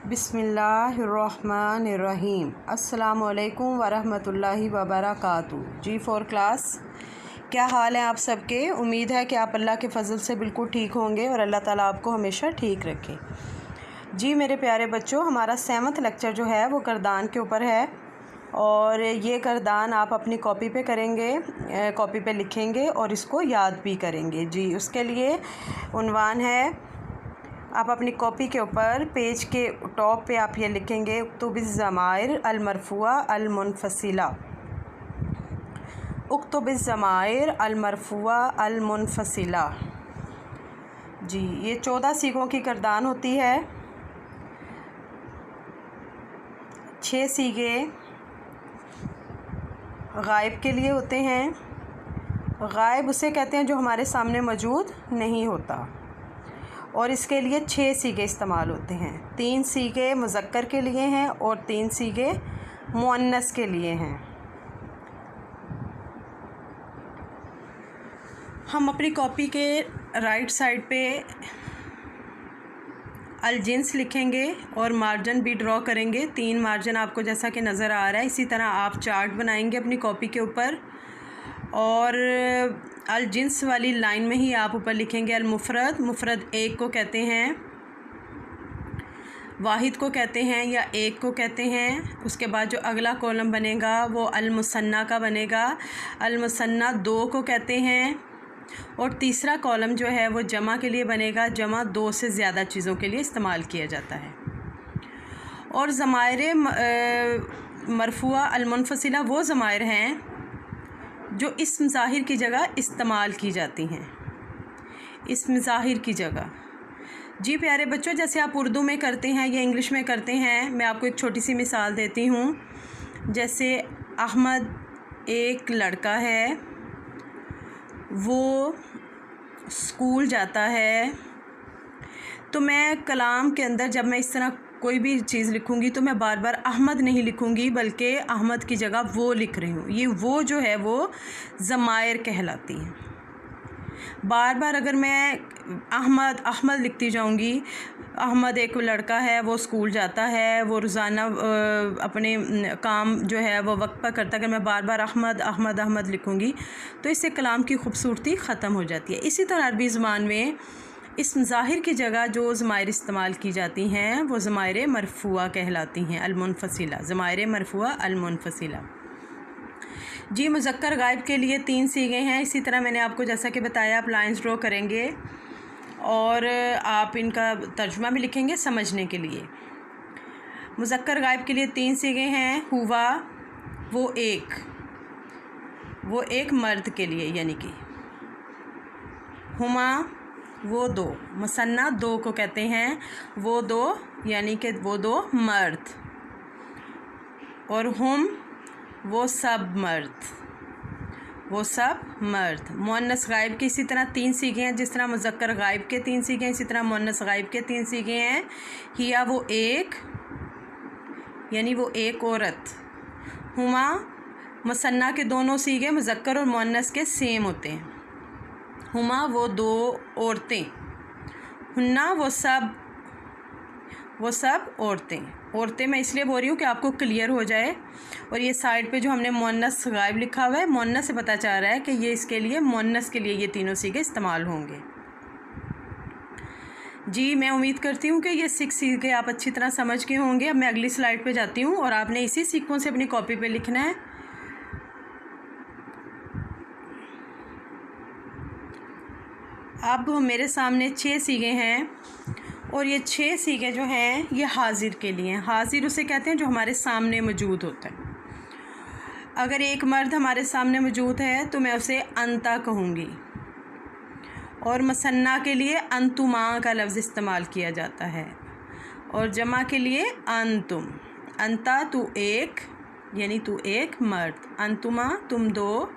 बिस्मिल्लाहिर्रहमानिर्रहीम। अस्सलामुअलैकुम वरहमतुल्लाहि वबरकातुहू। जी फॉर क्लास, क्या हाल है आप सबके। उम्मीद है कि आप अल्लाह के फ़ज़ल से बिल्कुल ठीक होंगे और अल्लाह ताला आपको हमेशा ठीक रखे। जी मेरे प्यारे बच्चों, हमारा 7th लेक्चर जो है वो करदान के ऊपर है और ये करदान आप अपनी कॉपी पे करेंगे, कॉपी पे लिखेंगे और इसको याद भी करेंगे। जी उसके लिए उन्वान है, आप अपनी कॉपी के ऊपर पेज के टॉप पे आप ये लिखेंगे उक्तुबिज़्ज़माइर अलमरफ़ुआ अलमुनफ़सिला। उक्तुबिज़्ज़माइर अलमरफ़ुआ अलमुनफ़सिला। जी ये 14 सीगों की करदान होती है। 6 सीगे गायब के लिए होते हैं। गायब उसे कहते हैं जो हमारे सामने मौजूद नहीं होता, और इसके लिए 6 सीगे इस्तेमाल होते हैं। 3 सीगे मुज़क्कर के लिए हैं और 3 सीगे मुअन्नस के लिए हैं। हम अपनी कॉपी के राइट साइड पे अलजिन्स लिखेंगे और मार्जिन भी ड्रॉ करेंगे। 3 मार्जिन आपको जैसा कि नज़र आ रहा है। इसी तरह आप चार्ट बनाएंगे अपनी कॉपी के ऊपर और अलजिन्स वाली लाइन में ही आप ऊपर लिखेंगे अलमुफ़रद। मुफ़रद एक को कहते हैं, वाहिद को कहते हैं या एक को कहते हैं। उसके बाद जो अगला कॉलम बनेगा वो अलमुसन्ना का बनेगा। अलमुसन्ना 2 को कहते हैं और तीसरा कॉलम जो है वो जमा के लिए बनेगा। जमा 2 से ज़्यादा चीज़ों के लिए इस्तेमाल किया जाता है। और ज़माइर मरफ़ुआ अलमुनफ़सिला वो ज़माइर हैं जो इस्म ज़ाहिर की जगह इस्तेमाल की जाती हैं। इस्म ज़ाहिर की जगह। जी प्यारे बच्चों, जैसे आप उर्दू में करते हैं या इंग्लिश में करते हैं, मैं आपको एक छोटी सी मिसाल देती हूँ। जैसे अहमद एक लड़का है, वो स्कूल जाता है, तो मैं कलाम के अंदर जब मैं इस तरह कोई भी चीज़ लिखूंगी तो मैं बार बार अहमद नहीं लिखूंगी, बल्कि अहमद की जगह वो लिख रही हूँ। ये वो जो है वो ज़माइर कहलाती है। बार बार अगर मैं अहमद लिखती जाऊंगी, अहमद एक लड़का है, वो स्कूल जाता है, वो रोज़ाना अपने काम जो है वो वक्त पर करता है, अगर मैं बार बार अहमद लिखूंगी तो इससे कलाम की खूबसूरती ख़त्म हो जाती है। इसी तरह अरबी ज़ुबान में इस्म ज़ाहिर की जगह जो ज़माइर इस्तेमाल की जाती हैं वो ज़माइर मरफ़ुआ कहलाती हैं अलमुनफ़सिला। ज़माइर मरफ़ुआ अलमुनफ़सिला। जी मुज़क्कर गायब के लिए 3 सीगे हैं। इसी तरह मैंने आपको जैसा कि बताया, आप लाइंस ड्रॉ करेंगे और आप इनका तर्जुमा भी लिखेंगे समझने के लिए। मुज़क्कर गायब के लिए 3 सीगे हैं। हुआ वो एक मर्द के लिए, यानी कि हुमा वो 2, मुसन्ना 2 को कहते हैं, वो 2 यानी कि वो 2 मर्द, और हुम वो सब मर्द। मुअन्नस गायब की इसी तरह 3 सीगे हैं। जिस तरह मुज़क्कर गायब के 3 सीगे हैं, इसी तरह मुअन्नस गायब के 3 सीगे हैं। हिया वो एक, यानी वो एक औरत। हुमा मुसन्ना के दोनों सीगे मुज़क्कर और मुअन्नस के सेम होते हैं। हुमा वो 2 औरतें। हुन्ना वो सब औरतें मैं इसलिए बोल रही हूँ कि आपको क्लियर हो जाए। और ये साइड पे जो हमने मुअन्नस गायब लिखा हुआ है, मुअन्नस से पता चल रहा है कि ये इसके लिए मुअन्नस के लिए ये तीनों सीगे इस्तेमाल होंगे। जी मैं उम्मीद करती हूँ कि ये 6 सीगे आप अच्छी तरह समझ गए होंगे। अब मैं अगली स्लाइड पे जाती हूँ और आपने इसी सीक्वेंस से अपनी कॉपी पे लिखना है। अब मेरे सामने 6 सीगे हैं और ये 6 सीगे जो हैं ये हाजिर के लिए हैं। हाजिर उसे कहते हैं जो हमारे सामने मौजूद होता है। अगर एक मर्द हमारे सामने मौजूद है तो मैं उसे अंता कहूँगी। और मुसन्ना के लिए अंतुमा का लफ्ज़ इस्तेमाल किया जाता है और जमा के लिए अंतुम। अंता तू एक, यानी तू एक मर्द। अंतुमा तुम 2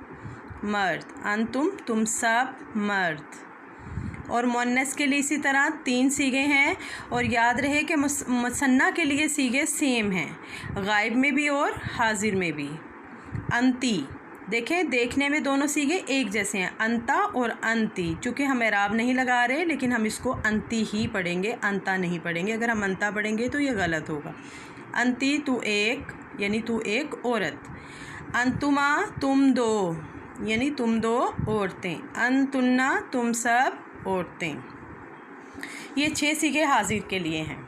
मर्द। अंतुम तुम सब मर्द। और मुअन्नस के लिए इसी तरह 3 सीगे हैं। और याद रहे कि मुसन्ना के लिए सीगे सेम हैं, गायब में भी और हाजिर में भी। अंती देखें, देखने में दोनों सीगे एक जैसे हैं, अंता और अंती। चूँकि हम एराब नहीं लगा रहे, लेकिन हम इसको अंती ही पढ़ेंगे, अंता नहीं पढ़ेंगे। अगर हम अंता पढ़ेंगे तो ये गलत होगा। अंती तू एक, यानी तू एक औरत। अंतुमा तुम दो, यानी तुम दो औरतें। अंतुन्ना तुम सब औरतें। ये 6 सीगे हाजिर के लिए हैं।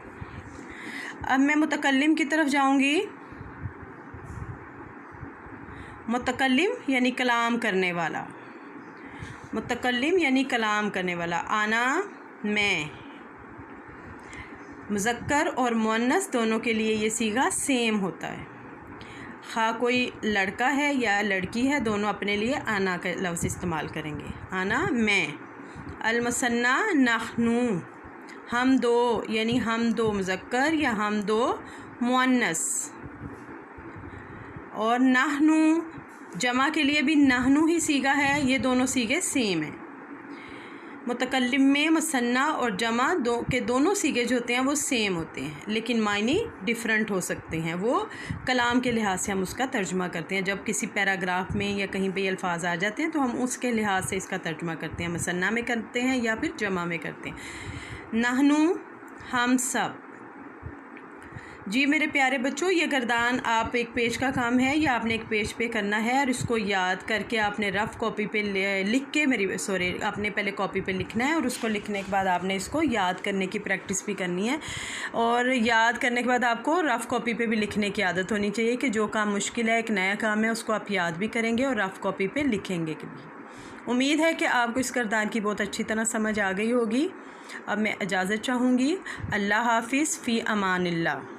अब मैं मुतकल्लिम की तरफ जाऊंगी। मुतकल्लिम यानी कलाम करने वाला। मुतकल्लिम यानी कलाम करने वाला। आना मैं। मुज़क्कर और मुअन्नस दोनों के लिए ये सीगा सेम होता है। खा कोई लड़का है या लड़की है, दोनों अपने लिए आना का लफ्ज़ इस्तेमाल करेंगे। आना मैं। अलमसन्ना नहनु, हम दो, यानी हम दो मुज़क्कर या हम दो मुअन्नस। और नहनु जमा के लिए भी नहनु ही सीगा है। ये दोनों सीगे सेम हैं। मुतकल्लिम में मुसन्ना और जमा दोनों सीगे जो होते हैं वो सेम होते हैं, लेकिन मायने डिफरेंट हो सकते हैं। वो कलाम के लिहाज से हम उसका तर्जुमा करते हैं। जब किसी पैराग्राफ में या कहीं पे ये अल्फाज आ जाते हैं तो हम उसके लिहाज से इसका तर्जुमा करते हैं। मुसन्ना में करते हैं या फिर जमा में करते हैं। नहनु हम सब। जी मेरे प्यारे बच्चों, ये गर्दान आप एक पेज का काम है, या आपने एक पेज पे करना है और इसको याद करके आपने रफ़ कॉपी पे लिख के आपने पहले कॉपी पे लिखना है और उसको लिखने के बाद आपने इसको याद करने की प्रैक्टिस भी करनी है। और याद करने के बाद आपको रफ़ कॉपी पे भी लिखने की आदत होनी चाहिए कि जो काम मुश्किल है, एक नया काम है, उसको आप याद भी करेंगे और रफ़ कॉपी पे लिखेंगे भी। उम्मीद है कि आपको इस गर्दान की बहुत अच्छी तरह समझ आ गई होगी। अब मैं इजाज़त चाहूँगी। अल्लाह हाफ़िज़, फ़ी अमानिल्लाह।